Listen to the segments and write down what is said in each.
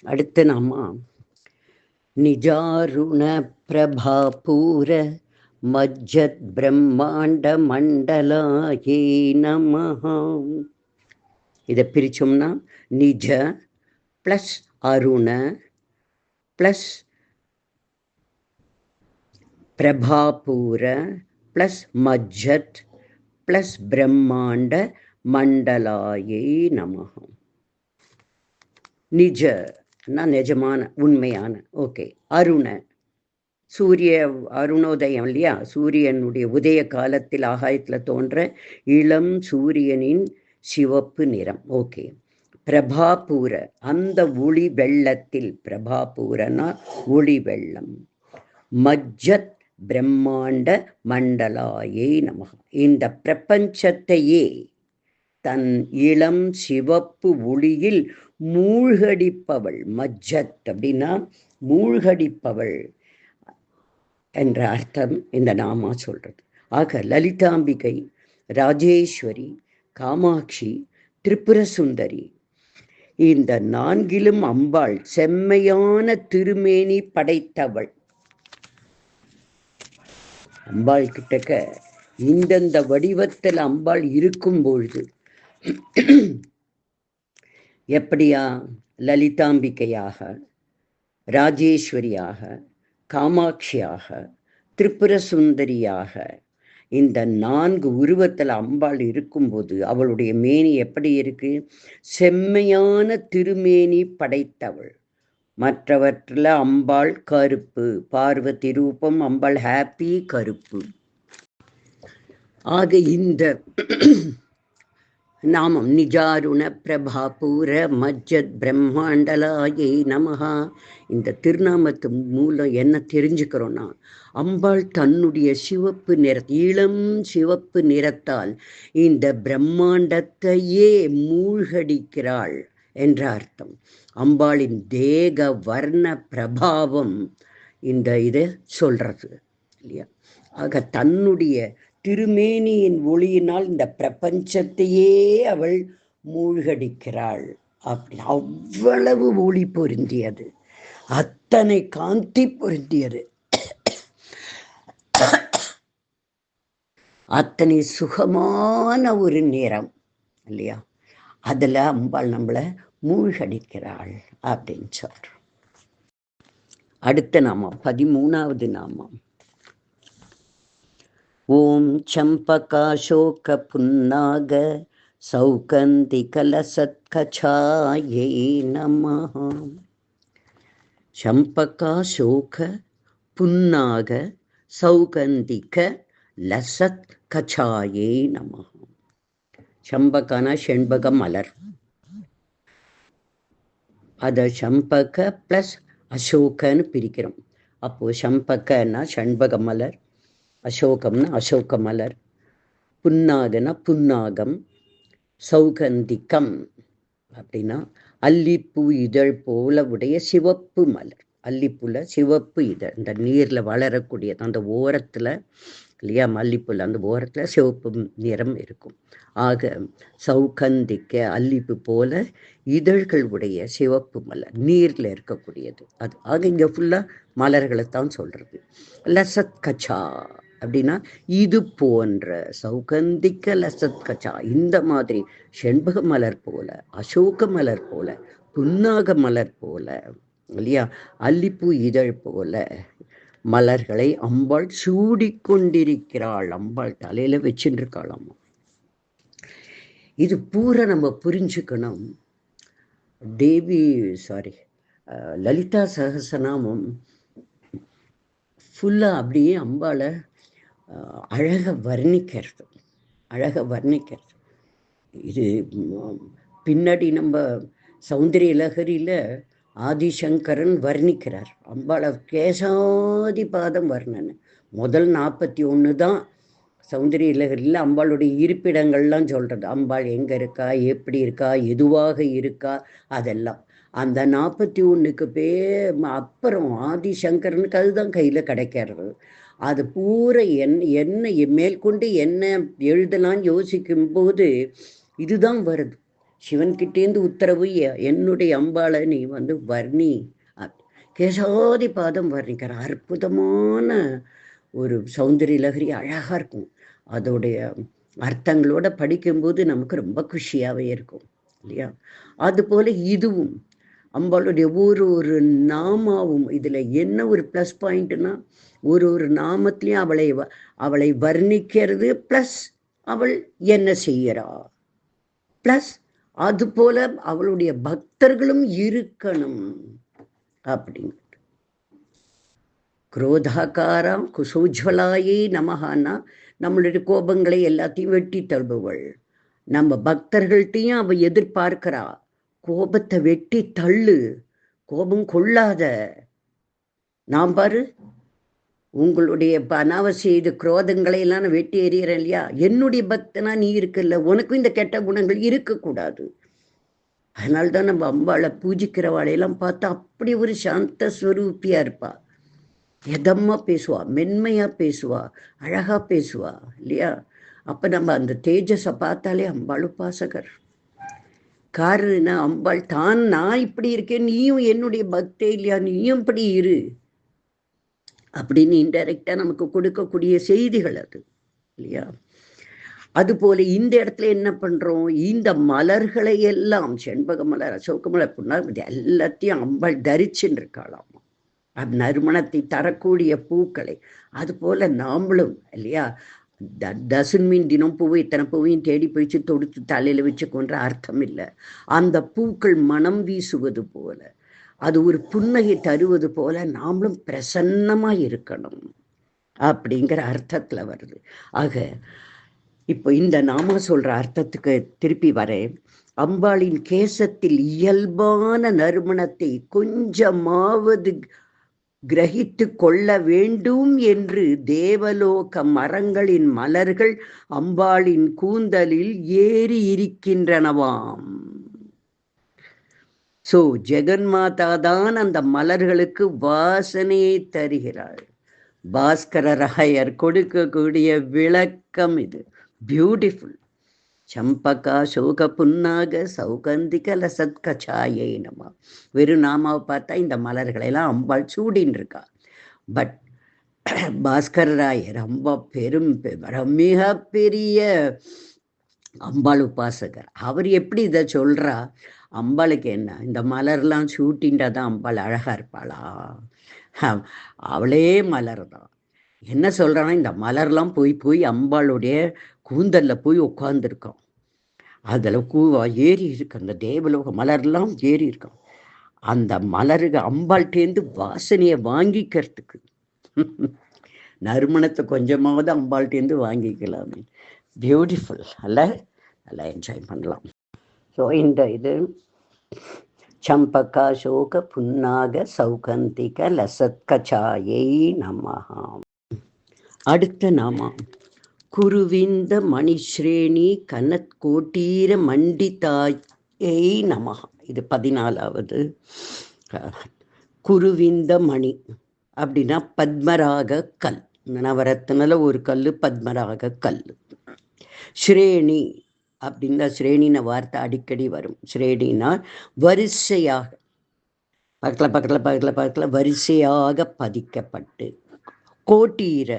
அடுத்து நாம நிஜாருண பிரபாபூர மஜ்ஜத் பிரம்மாண்ட மண்டலாயே நமஹ. இதை பிரிச்சோம்னா நிஜ பிளஸ் அருண பிளஸ் பிரபாபூர பிளஸ் மஜ்ஜத் பிளஸ் பிரம்மாண்ட மண்டலாயே நமஹ. நிஜன்னா நிஜமான உண்மையான. ஓகே. அருண சூரிய அருணோதயம் இல்லையா, சூரியனுடைய உதய காலத்தில் ஆகாயத்தில் தோன்ற இளம் சூரியனின் சிவப்பு நிறம். ஓகே. பிரபாபூர அந்த ஒளி வெள்ளத்தில், பிரபாபூரனா ஒளி வெள்ளம். மஜ்ஜத் பிரம்மாண்ட மண்டலாயே நமக. இந்த பிரபஞ்சத்தையே தன் இளம் சிவப்பு ஒளியில் மூழ்கடிப்பவள். மஜ்ஜத் அப்படின்னா மூழ்கடிப்பவள் என்ற அர்த்தம் இந்த நாமா சொல்றது. ஆக லலிதாம்பிகை, ராஜேஸ்வரி, காமாட்சி, திரிபுர சுந்தரி, இந்த நான்கிலும் அம்பாள் செம்மையான திருமேனி படைத்தவள். அம்பாள் கிட்டக்க இந்தந்த வடிவத்தில் அம்பாள் இருக்கும் பொழுது எப்படியா லலிதாம்பிகையாக, ராஜேஸ்வரியாக, காமாட்சியாக, திரிபுர சுந்தரியாக, இந்த நான்கு உருவத்தில் அம்பாள் இருக்கும்போது அவளுடைய மேனி எப்படி இருக்கு? செம்மையான திருமேனி படைத்தவள். மற்றவற்றில் அம்பாள் கருப்பு, பார்வதி ரூபம், அம்பாள் ஹாப்பி கருப்பு. ஆக இந்த நாமம் நிஜாருண பிரபாபூர மஜ்ஜத் பிரம்மாண்டலாயே நமஹா. இந்த திருநாமத்து மூலம் என்ன தெரிஞ்சுக்கிறோன்னா, அம்பாள் தன்னுடைய சிவப்பு நிற, இளம் சிவப்பு நிறத்தால் இந்த பிரம்மாண்டத்தையே மூழ்கடிக்கிறாள் என்ற அர்த்தம். அம்பாளின் தேக வர்ண பிரபாவம் இந்த இதை சொல்றது இல்லையா. ஆக தன்னுடைய திருமேனியின் ஒளியினால் இந்த பிரபஞ்சத்தையே அவள் மூழ்கடிக்கிறாள். அப்படி அவ்வளவு ஒளி பொருந்தியது, அத்தனை காந்தி பொருந்தியது, அத்தனை சுகமான ஒரு நிறம் இல்லையா. அதுல அம்பாள் நம்மளை மூழ்கடிக்கிறாள் அப்படின்னு சொல்றோம். அடுத்த நாமம் 13வது நாமம். ஓம் சம்பகாசோக புன்னாக சௌகந்தி கலசத்கச்சாயை நமஹ. சம்பகாசோக புன்னாக சௌகந்திக லசத் கச்சாயே நமஹ. சம்பகனா செண்பக மலர். அதை சம்பக பிளஸ் அசோகன்னு பிரிக்கிறோம். அப்போ சம்பகன்னா செண்பக மலர், அசோகம்னா அசோக மலர், புன்னாகனா புன்னாகம், சௌகந்திகம் அப்படின்னா அல்லிப்பூ இதழ் போல உடைய சிவப்பு மலர். அல்லிப்பூல சிவப்பு இதழ், இந்த நீர்ல வளரக்கூடியது. அந்த ஓரத்துல இல்லையா, மல்லிப்பூல அந்த ஓரத்துல சிவப்பு நிறம் இருக்கும். ஆக சௌகந்திக்க அல்லிப்பு போல இதழ்கள் உடைய சிவப்பு மலர், நீர்ல இருக்கக்கூடியது அது. ஆக இங்க ஃபுல்லா மலர்களைத்தான் சொல்றது. லசத் கச்சா அப்படின்னா இது போன்ற, சௌகந்திக்க லசத் கச்சா இந்த மாதிரி செண்பக மலர் போல, அசோக மலர் போல, புன்னாக மலர் போல இல்லையா, அல்லிப்பூ இதழ் போல மலர்களை அம்பாள் சூடிக்கொண்டிருக்கிறாள். அம்பாள் தலையில வச்சுட்டு இருக்காள் அம்மா. இது பூரா நம்ம புரிஞ்சுக்கணும். லலிதா சகசநாமம் ஃபுல்லா அப்படியே அம்பாளை அழக வர்ணிக்கிறது, அழக வர்ணிக்கிறது. இது பின்னாடி நம்ம சௌந்தரிய லகரியில ஆதிசங்கரன் வர்ணிக்கிறார் அம்பாளை கேசாதி பாதம் வர்ணனை. முதல் 41 தான் சௌந்தரிய லகரியில் அம்பாளுடைய இருப்பிடங்கள்லாம் சொல்றது. அம்பாள் எங்க இருக்கா, எப்படி இருக்கா, எதுவாக இருக்கா, அதெல்லாம். அந்த 41க்கு அப்புறம் ஆதிசங்கரனுக்கு அதுதான் கையில கிடைக்கிறது. அது பூரா என்ன மேற்கொண்டு என்ன எழுதலான்னு யோசிக்கும் போது இதுதான் வருது. சிவன்கிட்டேந்து உத்தரவு, என்னுடைய அம்பாளை நீ வர்ணி. கேசாதி பாதம் வர்ணிக்கிற அற்புதமான ஒரு சௌந்தரிய லகரி, அழகா இருக்கும். அதோடைய அர்த்தங்களோட படிக்கும்போது நமக்கு ரொம்ப குஷியாகவே இருக்கும் இல்லையா? அதுபோல இதுவும் அம்பாளுடைய ஒரு நாமாவும் இதில் என்ன ஒரு ப்ளஸ் பாயிண்ட்னா, ஒரு நாமத்திலையும் அவளை வர்ணிக்கிறது, ப்ளஸ் அவள் என்ன செய்யறா, ப்ளஸ் அது போல அவளுடைய பக்தர்களும் இருக்கணும் அப்படின்னு. குரோதாக்காரம் குசோஜ்வலாயே நமகான்னா நம்மளுடைய கோபங்களை எல்லாத்தையும் வெட்டி தள்ளுபவள். நம்ம பக்தர்கள்ட்டையும் அவ எதிர்பார்க்கிறா, கோபத்தை வெட்டி தள்ளு, கோபம் கொள்ளாத. நான் பாரு, உங்களுடைய அனாவசிய இது குரோதங்களை எல்லாம் நான் வெட்டி எறிகிறேன் இல்லையா, என்னுடைய பக்தனா நீ இருக்குல்ல, உனக்கும் இந்த கெட்ட குணங்கள் இருக்கக்கூடாது. அதனால்தான் நம்ம அம்பாளை பூஜிக்கிறவாளையெல்லாம் பார்த்தா அப்படி ஒரு சாந்த ஸ்வரூப்பியா இருப்பா. எதமா பேசுவா, மென்மையா பேசுவா, அழகா பேசுவா இல்லையா? அப்ப நம்ம அந்த தேஜஸை பார்த்தாலே அம்பாள் உபாசகர். காரணம் அம்பாள் தான், நான் இப்படி இருக்கேன், நீயும் என்னுடைய பக்தே இல்லையா, நீயும் இப்படி இரு அப்படின்னு இன்டைரக்டா நமக்கு கொடுக்கக்கூடிய செய்திகள் அது இல்லையா? அதுபோல இந்த இடத்துல என்ன பண்றோம், இந்த மலர்களை எல்லாம், செண்பக மலர், அசோக மலர், புன்னார் எல்லாத்தையும் அம்பாள் தரிச்சுன்னு இருக்காளாம். நறுமணத்தை தரக்கூடிய பூக்களை. அது போல நாமளும் இல்லையா, டசன் மீன் தினம் பூவை இத்தனை பூவையும் தேடி போயிச்சு தொடுத்து தலையில வச்சு கொன்ற அர்த்தம் இல்லை. அந்த பூக்கள் மனம் வீசுவது போல, அது ஒரு புன்னகை தருவது போல நாமளும் பிரசன்னமா இருக்கணும் அப்படிங்கிற அர்த்தத்துல வருது. ஆக இப்போ இந்த நாம சொல்ற அர்த்தத்துக்கு திருப்பி வரேன். அம்பாளின் கேசத்தில் இயல்பான நறுமணத்தை கொஞ்சமாவது கிரகித்து கொள்ள வேண்டும் என்று தேவலோக மரங்களின் மலர்கள் அம்பாளின் கூந்தலில் ஏறி இருக்கின்றனவாம். சோ ஜெகன்மாதா தான் அந்த மலர்களுக்கு வாசனையை தருகிறாள். பாஸ்கரராயர் கொடுக்கக்கூடிய விளக்கம் இது. பியூட்டிஃபுல். சம்பகா சோக புன்னாக சௌகந்திக லசத்கச்சாயை நம. வெறும் நாமாவை பார்த்தா இந்த மலர்களெல்லாம் அம்பாள் சூடின்னு இருக்கா. பட் பாஸ்கரராயர் ரொம்ப மிக பெரிய அம்பாள் உபாசகர். அவர் எப்படி இதை சொல்றா, அம்பாளுக்கு என்ன இந்த மலர்லாம் சூட்டின்றாதான் அம்பாள் அழகா இருப்பாளா? அவளே மலர் தான். என்ன சொல்றான்னா, இந்த மலர்லாம் போய் அம்பாளுடைய கூந்தல்ல போய் உட்கார்ந்துருக்கோம். அதில் ஏறி இருக்கு, அந்த தேவலோக மலர்லாம் ஏறி இருக்கும். அந்த மலருக்கு அம்பாள்கிட்டேருந்து வாசனையை வாங்கிக்கிறதுக்கு நறுமணத்தை கொஞ்சமாவது அம்பாள்கிட்டேருந்து வாங்கிக்கலாமே. பியூட்டிஃபுல் அல்ல, நல்லா என்ஜாய் பண்ணலாம். ஸோ இந்த இது சம்பகா சோக புன்னாக சௌகந்திக லசத்கச்சாயை நமஹா. அடுத்த நாமா குருவிந்த மணிஸ்ரேணி கனத்கோட்டீர மண்டிதாயை நமஹா. இது 14வது. குருவிந்த மணி அப்படின்னா பத்மராக கல். நவரத்னால ஒரு கல் பத்மராக கல். ஸ்ரேணி அப்படின்னா, ஸ்ரேணின வார்த்தை அடிக்கடி வரும். ஸ்ரேணினா வரிசையாக, பக்கத்தில் வரிசையாக பதிக்கப்பட்டு. கோட்டீர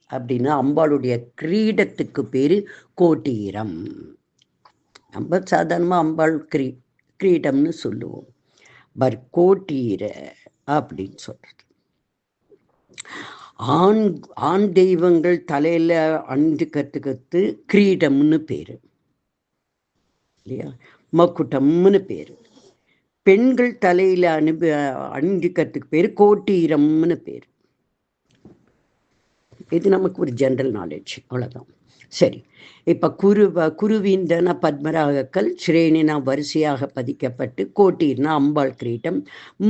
அப்படின்னா அம்பாளுடைய கிரீடத்துக்கு பேரு கோட்டீரம். நம்ம சாதாரணமாக அம்பாள் கிரீடம்னு சொல்லுவோம். கோட்டீர அப்படின்னு சொல்றது. ஆண் தெய்வங்கள் தலையில அணிஞ்சுக்கிறதுக்கு கிரீடம்னு பேரு இல்லையா, மக்குட்டம்னு பேரு. பெண்கள் தலையில அணிஞ்சுக்கிறதுக்கு பேரு கோட்டீரம்னு பேரு. இது நமக்கு ஒரு ஜென்ரல் நாலேஜ், அவ்வளோதான். சரி, இப்போ குருவிந்தன பத்மராகக்கல், ஸ்ரேணினா வரிசையாக பதிக்கப்பட்டு, கோட்டீர்னா அம்பாள் கிரீட்டம்,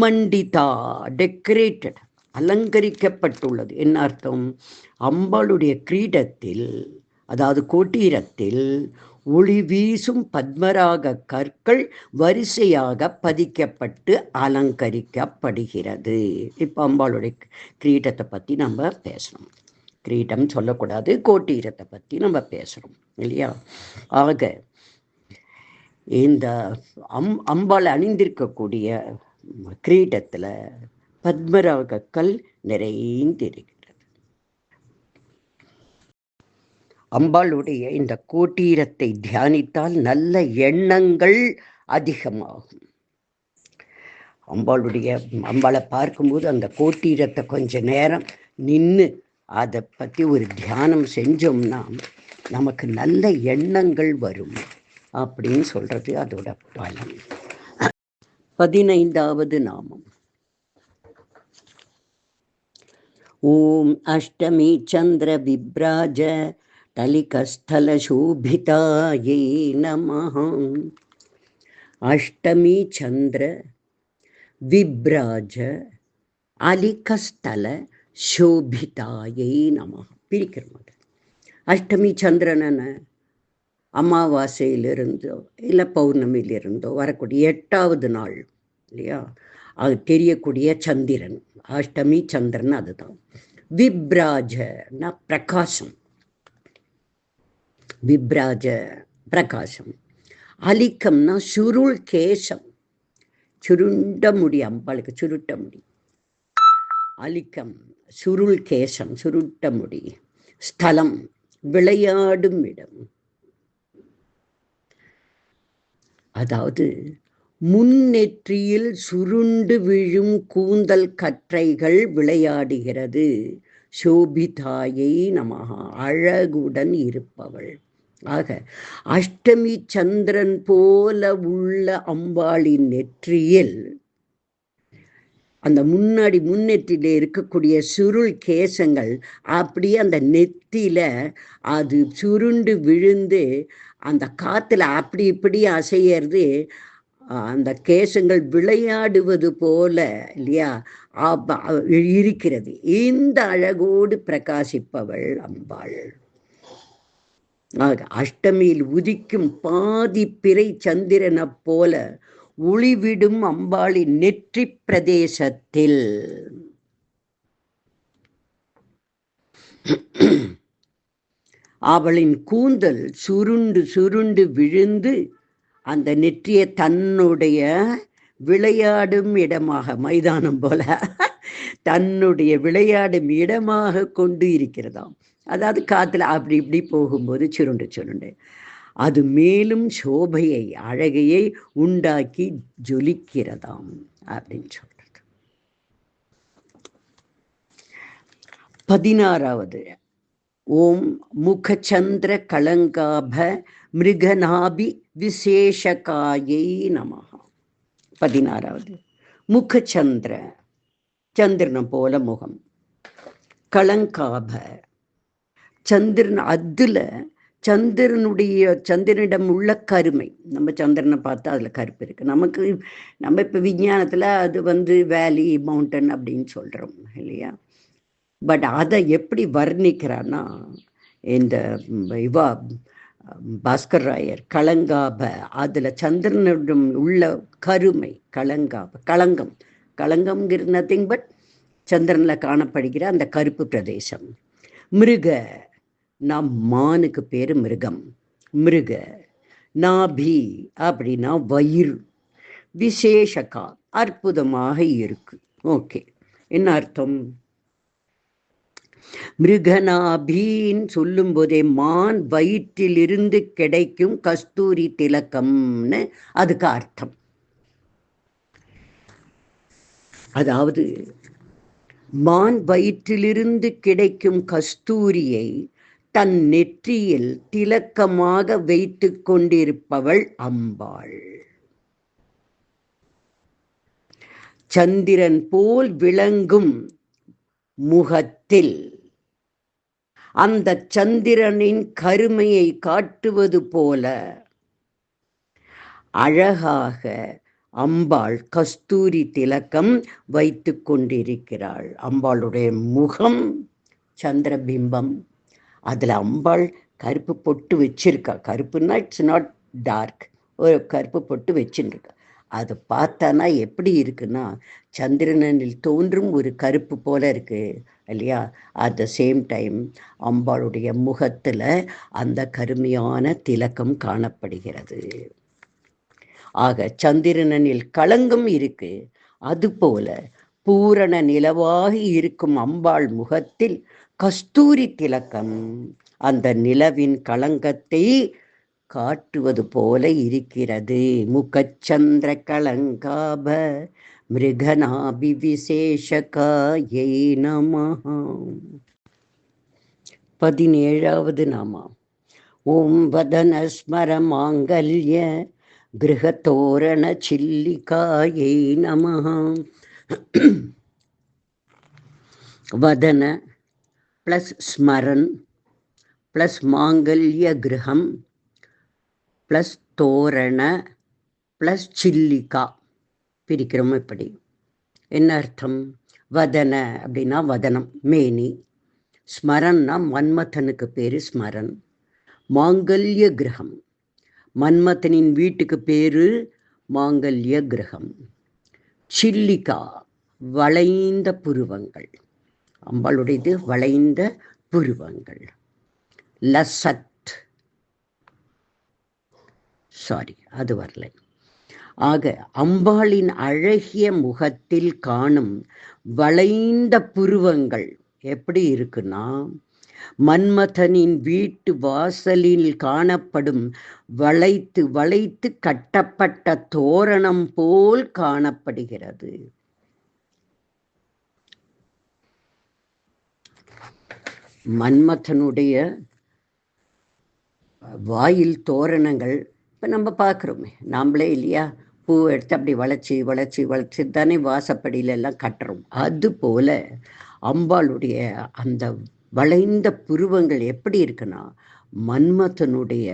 மண்டிதா டெக்கரேட்டட் அலங்கரிக்கப்பட்டுள்ளது. என்ன அர்த்தம்? அம்பாளுடைய கிரீடத்தில், அதாவது கோட்டீரத்தில் ஒளி வீசும் பத்மராக கற்கள் வரிசையாக பதிக்கப்பட்டு அலங்கரிக்கப்படுகிறது. இப்போ அம்பாளுடைய கிரீடத்தை பற்றி நம்ம பேசணும். கிரீடம் சொல்லக்கூடாது, கோட்டீரத்தை பற்றி நம்ம பேசுகிறோம் இல்லையா? ஆக இந்த அம்பாள் அணிந்திருக்கக்கூடிய கிரீடத்தில் பத்மராகக்கல் நிறைந்திருக்கிறது. அம்பாளுடைய இந்த கோட்டீரத்தை தியானித்தால் நல்ல எண்ணங்கள் அதிகமாகும். அம்பாளை பார்க்கும்போது அந்த கோட்டீரத்தை கொஞ்ச நேரம் நின்று அதை பற்றி ஒரு தியானம் செஞ்சோம்னா நமக்கு நல்ல எண்ணங்கள் வரும் அப்படின்னு சொல்றது அதோட பலன். 15வது நாமம். ஓம் அஷ்டமி சந்திர விப்ராஜ தலிகஸ்தல சோபிதாயே நமஹ. அஷ்டமி சந்திர விப்ராஜ அலிகஸ்தல சோபிதாயே நமஹ. பிரிக்கிறோம். அஷ்டமி சந்திரன அமாவாசையிலிருந்தோ இல்லை பௌர்ணமியிலிருந்தோ வரக்கூடிய 8வது நாள் இல்லையா, அது தெரியக்கூடிய சந்திரன் அஷ்டமி சந்திரன். அதுதான் விப்ராஜனா பிரகாசம், விப்ராஜ பிரகாசம். அலிக்கம்னா சுருள் கேசம், சுருண்ட முடி, அம்பாளுக்கு சுருட்ட முடி. அலிக்கம் சுருள் கேசம், சுருட்ட முடி. ஸ்தலம் விளையாடும் இடம், அதாவது முன்னெற்றியில் சுருண்டு விழும் கூந்தல் கற்றைகள் விளையாடுகிறது. சோபிதாயை நமஹ, அழகுடன் இருப்பவள். ஆக அஷ்டமி சந்திரன் போல உள்ள அம்பாளின் நெற்றியில் அந்த முன்னெற்றியில இருக்கக்கூடிய சுருள் கேசங்கள் அப்படியே அந்த நெத்தியில அது சுருண்டு விழுந்து அந்த காத்துல அப்படி இப்படி அசையறது, அந்த கேசங்கள் விளையாடுவது போல இல்லையா இருக்கிறது. இந்த அழகோடு பிரகாசிப்பவள் அம்பாள். அஷ்டமியில் உதிக்கும் பாதி பிறை சந்திரனை போல ஒளிவிடும் அம்பாளின் நெற்றி பிரதேசத்தில் அவளின் கூந்தல் சுருண்டு சுருண்டு விழுந்து அந்த நெற்றியை தன்னுடைய விளையாடும் இடமாக, மைதானம் போல தன்னுடைய விளையாடும் இடமாக கொண்டு இருக்கிறதாம். அதாவது காத்துல அப்படி இப்படி போகும்போது சுருண்டு சுருண்டு அது மேலும் சோபையை, அழகையை உண்டாக்கி ஜொலிக்கிறதாம் அப்படின்னு சொல்றது. 16வது. ஓம் முகச்சந்திர கலங்காப மிருகநாபி விசேஷகாயை நமஹ. 16வது. முகச்சந்திர, சந்திரன் போல முகம். கலங்காப, சந்திரன், அதுல சந்திரனிடம் உள்ள கருமை. நம்ம சந்திரனை பார்த்தா அதுல கருப்பு இருக்கு. நம்ம இப்ப விஞ்ஞானத்துல அது வேலி, மவுண்டன் அப்படின்னு சொல்றோம் இல்லையா. பட் அதை எப்படி வர்ணிக்கிறான்னா, இந்த பாஸ்கர் ராயர் கலங்காப, அதுல சந்திரனிடம் உள்ள கருமை, கலங்காப, களங்கம்ங்கிறது நத்திங் பட் சந்திரன்ல காணப்படுகிற அந்த கருப்பு பிரதேசம். மிருக, நாம் மானுக்கு பேரு மிருகம். மிருக நாபி அப்படின்னா வயிறு. விசேஷகா, அற்புதமாக இருக்கு. ஓகே, என்ன அர்த்தம்? மிருகநாபின்னு சொல்லும் போதே மான் வயிற்றிலிருந்து கிடைக்கும் கஸ்தூரி திலக்கம்னு அதுக்கு அர்த்தம். அதாவது மான் வயிற்றிலிருந்து கிடைக்கும் கஸ்தூரியை தன் நெற்றியில் திலக்கமாக வைத்து கொண்டிருப்பவள் அம்பாள். சந்திரன் போல் விளங்கும் முகத்தில் அந்த சந்திரனின் கருமையை காட்டுவது போல அழகாக அம்பாள் கஸ்தூரி திலக்கம் வைத்து கொண்டிருக்கிறாள். அம்பாளுடைய முகம் சந்திரபிம்பம், அதுல அம்பாள் கருப்பு பொட்டு வச்சிருக்கா. கருப்புன்னா இட்ஸ் நாட் டார்க், ஒரு கருப்பு பொட்டு வச்சுருக்கா. அதை பார்த்தானா எப்படி இருக்குன்னா சந்திரனில் தோன்றும் ஒரு கருப்பு போல இருக்கு இல்லையா. அட் த சேம் டைம் அம்பாளுடைய முகத்துல அந்த கருமையான திலக்கம் காணப்படுகிறது. ஆக சந்திரனில் களங்கம் இருக்கு. அதுபோல பூரண நிலவாகி இருக்கும் அம்பாள் முகத்தில் கஸ்தூரி திலக்கம் அந்த நிலவின் களங்கத்தை காட்டுவது போல இருக்கிறது. முகச்சந்திர களங்காப மிருகநாபி விசேஷகாயை நமஹ. 17வது நாமம். ஓம் வதன ஸ்மர மாங்கல்ய கிருஹதோரண சில்லிகாயை நமஹ. வதன பிளஸ் ஸ்மரன் பிளஸ் மாங்கல்ய கிரகம் பிளஸ் தோரண பிளஸ் சில்லிகா பிரிக்கிறோம். இப்படி என்ன அர்த்தம்? வதன அப்படின்னா வதனம் மேனி, ஸ்மரன்னா மன்மதனுக்கு பேரு ஸ்மரன், மாங்கல்ய கிரகம் மன்மதனின் வீட்டுக்கு பேரு மாங்கல்ய கிரகம், சில்லிகா வளைந்த புருவங்கள், அம்பாளுடையது வளைந்த புருவங்கள், லசத் அது வரல. ஆக அம்பாளின் அழகிய முகத்தில் காணும் வளைந்த புருவங்கள் எப்படி இருக்குன்னா மன்மதனின் வீட்டு வாசலில் காணப்படும் வளைத்து வளைத்து கட்டப்பட்ட தோரணம் போல் காணப்படுகிறது. மன்மதனுடைய வாயில் தோரணங்கள் இப்போ நம்ம பார்க்குறோமே, நாம்ளே இல்லையா, பூ எடுத்து அப்படி வளைச்சி வளைச்சி வளைச்சி தானே வாசப்படியில எல்லாம் கட்டுறோம். அது போல அம்பாளுடைய அந்த வளைந்த புருவங்கள் எப்படி இருக்குன்னா மன்மதனுடைய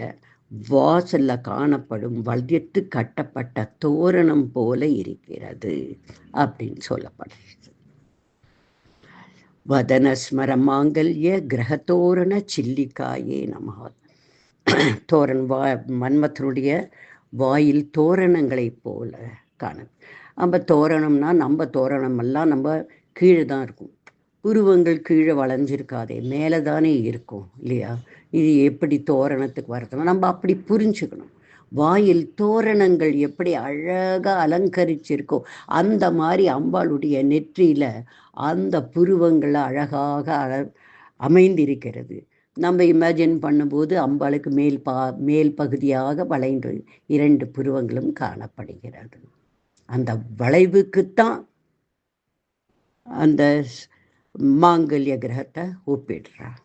வாசல்ல காணப்படும் வளைத்து கட்டப்பட்ட தோரணம் போல இருக்கிறது அப்படின்னு சொல்லப்படுகிறது. வதனஸ்மர மாங்கல்ய கிரகத்தோரண சில்லிகாயே நமஹ. மன்மதனுடைய வாயில் தோரணங்களை போல காண. நம்ம தோரணம்னா நம்ம தோரணம் எல்லாம் நம்ம கீழே தான் இருக்கும், புருவங்கள் கீழே வளைஞ்சிருக்காதே, மேலே தானே இருக்கும் இல்லையா? இது எப்படி தோரணத்துக்கு வரதுன்னா நம்ம அப்படி புரிஞ்சுக்கணும். வாயில் தோரணங்கள் எப்படி அழகாக அலங்கரிச்சிருக்கோ அந்த மாதிரி அம்பாளுடைய நெற்றியில அந்த புருவங்கள் அழகாக அமைந்திருக்கிறது. நம்ம இமேஜின் பண்ணும்போது அம்பாளுக்கு மேல் பகுதியாக வளைந்து 2 புருவங்களும் காணப்படுகிறது. அந்த வளைவுக்குத்தான் அந்த மாங்கல்ய கிரகத்தை ஒப்பிடுறார்.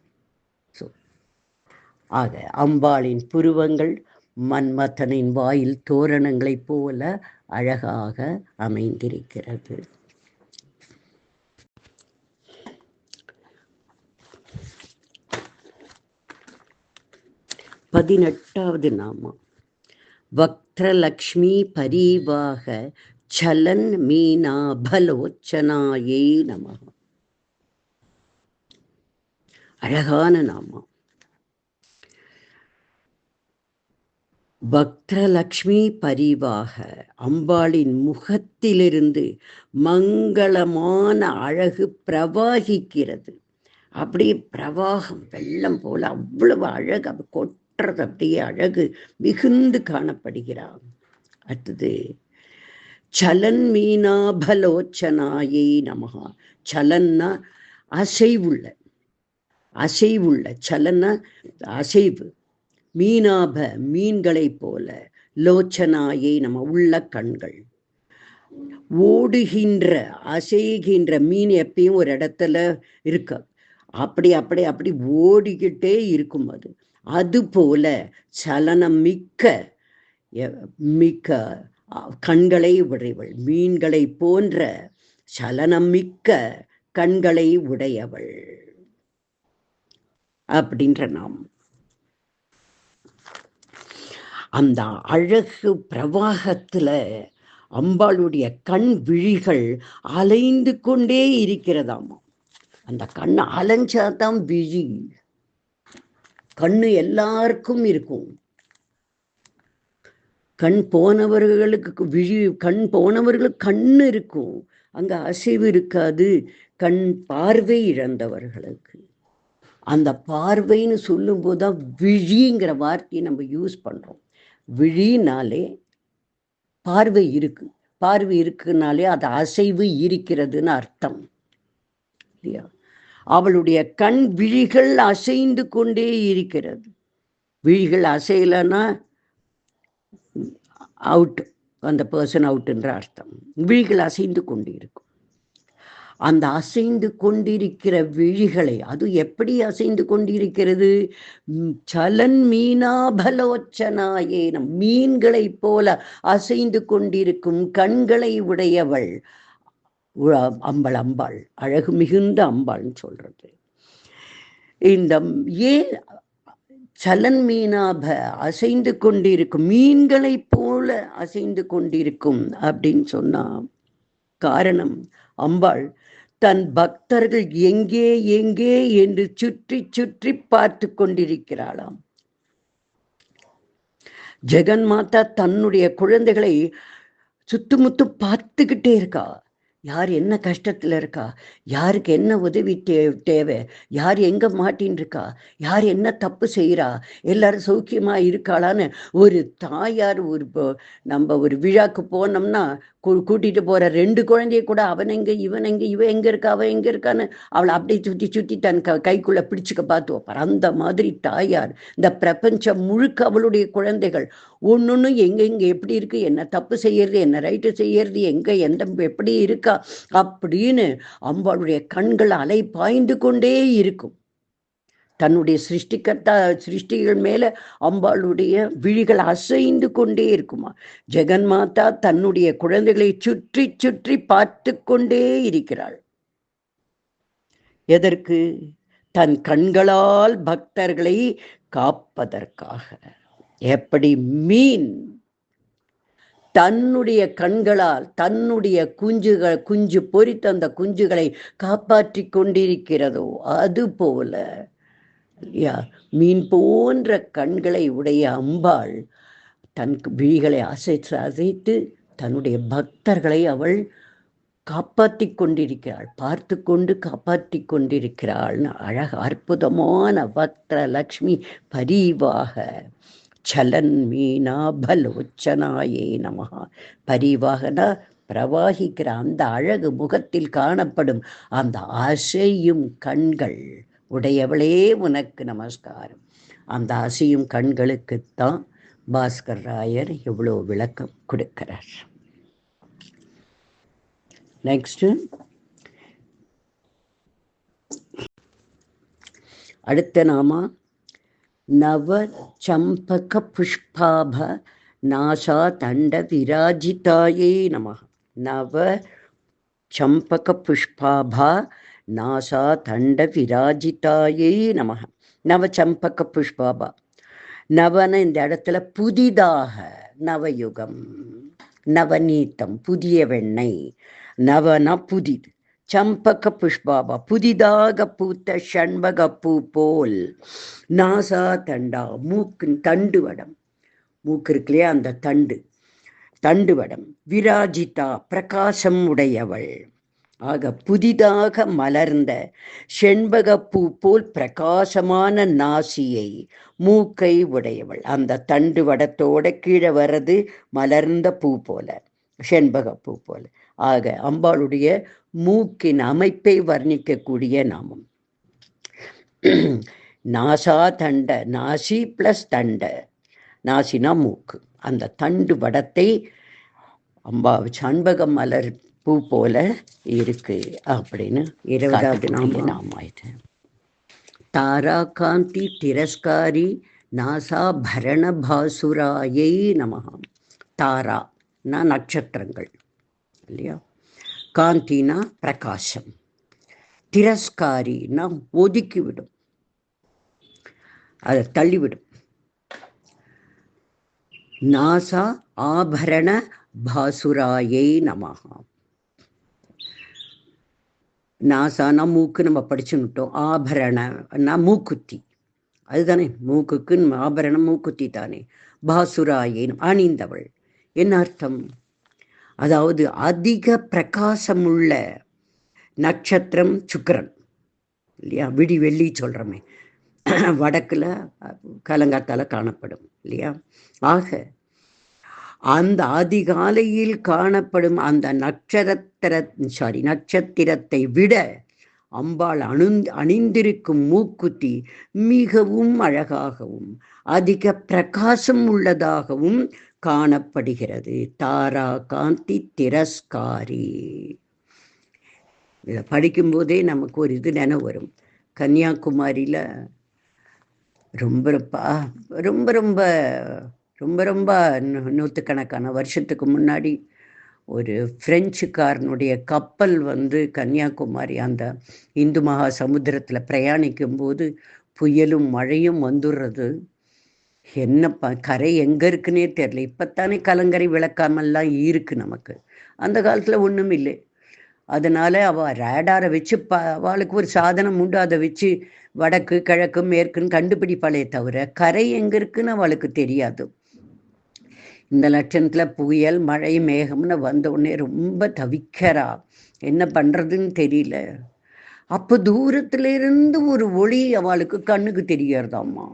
ஆக அம்பாளின் புருவங்கள் மன்மதனின் வாயில் தோரணங்களைப் போல அழகாக அமைந்திருக்கிறது. 18வது நாமம். வக்ரலக்ஷ்மி பரிவாக சலன் மீனாபலோச்சனாயை நமஹ. அழகான நாமம். வக்ரலக்ஷ்மி பரிவாக அம்பாளின் முகத்திலிருந்து மங்களமான அழகு பிரவாகிக்கிறது. அப்படியே பிரவாகம் வெள்ளம் போல அவ்வளவு அழகு கொட்டுறது, அப்படியே அழகு மிகுந்து காணப்படுகிறார். அடுத்தது சலன் மீனாபலோச்சனாயை நமஹா. சலன்னா அசைவுள்ள, சலன்னா அசைவு, மீனாப மீன்களை போல, லோச்சனாயை நம்ம உள்ள கண்கள், ஓடுகின்ற அசைகின்ற மீன் எப்பயும் ஒரு இடத்துல இருக்க, அப்படி அப்படி அப்படி ஓடிக்கிட்டே இருக்கும். அது போல சலனம் மிக்க கண்களை உடையவள், மீன்களை போன்ற சலனம் மிக்க கண்களை உடையவள் அப்படின்ற நாம். அந்த அழகு பிரவாகத்துல அம்பாளுடைய கண் விழிகள் அலைந்து கொண்டே இருக்கிறதாமா. அந்த கண்ணு அலைஞ்சாதான் விழி. கண்ணு எல்லாருக்கும் இருக்கும். கண் போனவர்களுக்கு விழி, கண் போனவர்களுக்கு கண்ணு இருக்கும், அங்க அசைவு இருக்காது. கண் பார்வை இழந்தவர்களுக்கு அந்த பார்வைன்னு சொல்லும் போதுதான் விழிங்கிற வார்த்தையை நம்ம யூஸ் பண்றோம். விழினாலே பார்வை இருக்கு. பார்வை இருக்குனாலே அது அசைவு இருக்கிறதுன்னு அர்த்தம் இல்லையா? அவளுடைய கண் விழிகள் அசைந்து கொண்டே இருக்கிறது. விழிகள் அசையலைன்னா அவுட், அந்த பர்சன் அவுட்ன்ற அர்த்தம். விழிகள் அசைந்து கொண்டு இருக்கும். அந்த அசைந்து கொண்டிருக்கிற விழிகளை, அது எப்படி அசைந்து கொண்டிருக்கிறது? சலன் மீனாபலோச்சனாயேனம், மீன்களைப் போல அசைந்து கொண்டிருக்கும் கண்களை உடையவள் அம்பாள். அம்பாள் அழகு மிகுந்த அம்பாள்னு சொல்றது. இந்த ஏன் சலன் மீனாப, அசைந்து கொண்டிருக்கும் மீன்களை போல அசைந்து கொண்டிருக்கும் அப்படின்னு சொன்னா காரணம், அம்பாள் தன் பக்தர்கள் எங்கே எங்கே என்று சுற்றி சுற்றி பார்த்து கொண்டிருக்கிறாளாம். ஜெகன் மாதா தன்னுடைய குழந்தைகளை சுத்துமுத்து பார்த்துக்கிட்டே இருக்கா. யார் என்ன கஷ்டத்துல இருக்கா, யாருக்கு என்ன உதவி தேவை, யார் எங்க மாட்டின்னு இருக்கா, யார் என்ன தப்பு செய்யறா, எல்லாரும் சௌக்கியமா இருக்காளான்னு ஒரு தாயார் நம்ம ஒரு விழாக்கு போனோம்னா கூட்டிட்டு போற 2 குழந்தைய கூட அவன் எங்க இவன் எங்க இவ எங்க இருக்கா அவன் எங்க இருக்கான்னு அவளை அப்படியே சுத்தி சுத்தி தன் கைக்குள்ள பிடிச்சுக்க பார்த்து வைப்பார். அந்த மாதிரி தாயார் இந்த பிரபஞ்சம் முழுக்க அவளுடைய குழந்தைகள் ஒன்னொன்னு எங்க எப்படி இருக்கு, என்ன தப்பு செய்யறது, என்ன ரைட்டு செய்யறது, எங்க எந்த எப்படி இருக்கா அப்படின்னு அம்பாளுடைய கண்கள் அலை பாய்ந்து கொண்டே இருக்கும். தன்னுடைய சிருஷ்டிகள் மேல அம்பாளுடைய விழிகள் அசைந்து கொண்டே இருக்குமா. ஜெகன் மாதா தன்னுடைய குழந்தைகளை சுற்றி சுற்றி பார்த்து கொண்டே இருக்கிறாள். எதற்கு? தன் கண்களால் பக்தர்களை காப்பதற்காக. எப்படி மீன் தன்னுடைய கண்களால் தன்னுடைய குஞ்சு பொறித்த அந்த குஞ்சுகளை காப்பாற்றி கொண்டிருக்கிறதோ அது போல மீன் போன்ற கண்களை உடைய அம்பாள் தன் விழிகளை அசைத்து தன்னுடைய பக்தர்களை அவள் காப்பாற்றி கொண்டிருக்கிறாள், பார்த்து கொண்டு காப்பாற்றி கொண்டிருக்கிறாள்னு அழக அற்புதமான பக்த லக்ஷ்மி பரிவாக சலன் மீனாபலோச்சனாயே நமஹா. பரிவாகனா பிரவாகிக்கிற அந்த அழகு முகத்தில் காணப்படும் அந்த அசையும் கண்கள் உடையவளே உனக்கு நமஸ்காரம். அந்த அசையும் கண்களுக்குத்தான் பாஸ்கர் ராயர் இவ்வளோ விளக்கம் கொடுக்கிறார். நெக்ஸ்ட் அடுத்த நாமா நவ சம்பக புஷ்பாப நாசா தண்ட விராஜிதாயே நமஹ. நவ சம்பக புஷ்பாபா நாசா தண்ட விராஜிதாயே நமஹ. நவ சம்பக புஷ்பாபா, நவன இந்த இடத்துல புதிதாக, நவயுகம், நவநீத்தம் புதிய வெண்ணெய், நவனா புதிது, சம்பக புஷ்பாபா புதிதாக பூத்த ஷண்பக பூ போல், நாசா தண்டா மூக்கு தண்டு வடம், மூக்கு இருக்குல்லையா அந்த தண்டு வடம், விராஜிதா பிரகாசம் உடையவள். ஆக புதிதாக மலர்ந்த செண்பகப்பூ போல் பிரகாசமான நாசியை மூக்கை உடையவள். அந்த தண்டு வடத்தோட கீழே வர்றது மலர்ந்த பூ போல, செண்பகப்பூ போல. ஆக அம்பாளுடைய மூக்கின் அமைப்பை வர்ணிக்கக்கூடிய நாமம். நாசா தண்ட, நாசி பிளஸ் தண்ட, நாசினா மூக்கு, அந்த தண்டு வடத்தை அம்பா சண்பக மலர் பூ போல இருக்கு அப்படின்னு 20வது நாமம் இது. தாரா காந்தி திரஸ்காரி நாசா பரண பாசுராயை நமஹாம். தாரா நட்சத்திரங்கள் இல்லையா, காந்தினா பிரகாசம், திரஸ்காரினா ஒதுக்கிவிடும், அதை தள்ளிவிடும். நாசா ஆபரண பாசுராயை நமஹா. நாசானா மூக்கு நம்ம படிச்சுட்டோம், ஆபரணம்னா மூக்குத்தி, அதுதானே மூக்குக்கு ஆபரணம் மூக்குத்தி தானே. பாசுராயேனும் அணிந்தவள், என்ன அர்த்தம்? அதாவது அதிக பிரகாசமுள்ள நட்சத்திரம் சுக்கிரன் இல்லையா, விடி வெள்ளி சொல்றோமே, வடக்குல கலங்காத்தால காணப்படும் இல்லையா. ஆக அந்த அதிகாலையில் காணப்படும் அந்த நட்சத்திரத்தை விட அம்பாள் அணிந்திருக்கும் மூக்குத்தி மிகவும் அழகாகவும் அதிக பிரகாசம் உள்ளதாகவும் காணப்படுகிறது. தாரா காந்தி திரஸ்காரி. இதை படிக்கும்போதே நமக்கு ஒரு இது நினைவு வரும். கன்னியாகுமரியில் ரொம்ப ரொம்ப ரொம்ப ரொம்ப ரொம்ப நூற்றுக்கணக்கான வருஷத்துக்கு முன்னாடி ஒரு பிரெஞ்சுக்காரனுடைய கப்பல் கன்னியாகுமரி அந்த இந்து மகா சமுத்திரத்தில் பிரயாணிக்கும் போது புயலும் மழையும் வந்துடுறது. என்னப்பா கரை எங்கே இருக்குன்னே தெரியல. இப்போத்தானே கலங்கரை விளக்காமெல்லாம் இருக்கு நமக்கு. அந்த காலத்தில் ஒன்றும் இல்லை. அதனால அவள் ரேடாரை வச்சு அவளுக்கு ஒரு சாதனம் உண்டு, அதை வச்சு வடக்கு கிழக்கு மேற்குன்னு கண்டுபிடிப்பாளே தவிர கரை எங்கே இருக்குன்னு அவளுக்கு தெரியாது. இந்த லட்சணத்தில் புயல் மழை மேகம்னு வந்த உடனே ரொம்ப தவிக்கிறா, என்ன பண்ணுறதுன்னு தெரியல. அப்போ தூரத்துல இருந்து ஒரு ஒளி அவளுக்கு கண்ணுக்கு தெரியறதாம்மா.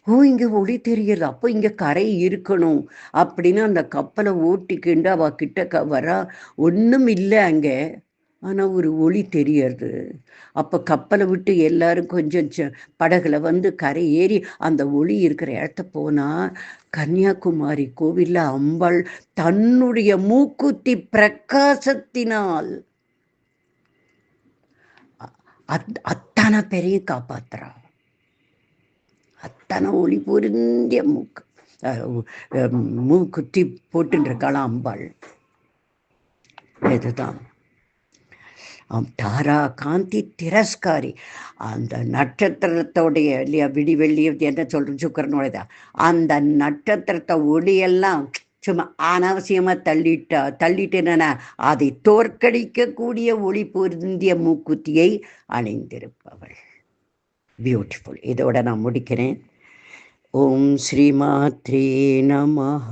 ஓ, இங்கே ஒளி தெரியுது, அப்போ இங்கே கரை இருக்கணும் அப்படின்னு அந்த கப்பலை ஓட்டிக்கிண்டு அவ கிட்ட வரா. ஒன்றும் இல்லை அங்கே, ஆனால் ஒரு ஒளி தெரியறது. அப்போ கப்பலை விட்டு எல்லாரும் கொஞ்சம் படகுல கரை ஏறி அந்த ஒளி இருக்கிற இடத்த போனால் கன்னியாகுமரி கோவிலில் அம்பாள் தன்னுடைய மூக்குத்தி பிரகாசத்தினால் அத்தனை பேரையும் காப்பாத்துறா. அத்தனை ஒளி பொருந்திய மூக்குத்தி போட்டுருக்காளாம் அம்பாள். இதுதான் தாரா காந்தி திரஸ்காரி. அந்த நட்சத்திரத்தோடைய இல்லையா விடிவெள்ளி என்ன சொல்கிறோம் சுக்கரனோடதா, அந்த நட்சத்திரத்தை ஒளியெல்லாம் சும்மா அனாவசியமாக தள்ளிட்டு என்னன்னா அதை தோற்கடிக்கக்கூடிய ஒளி பொருந்திய மூக்குத்தியை அணிந்திருப்பவள். பியூட்டிஃபுல். இதோட நான் முடிக்கிறேன். ஓம் ஸ்ரீ மாத்ரே நமஹ.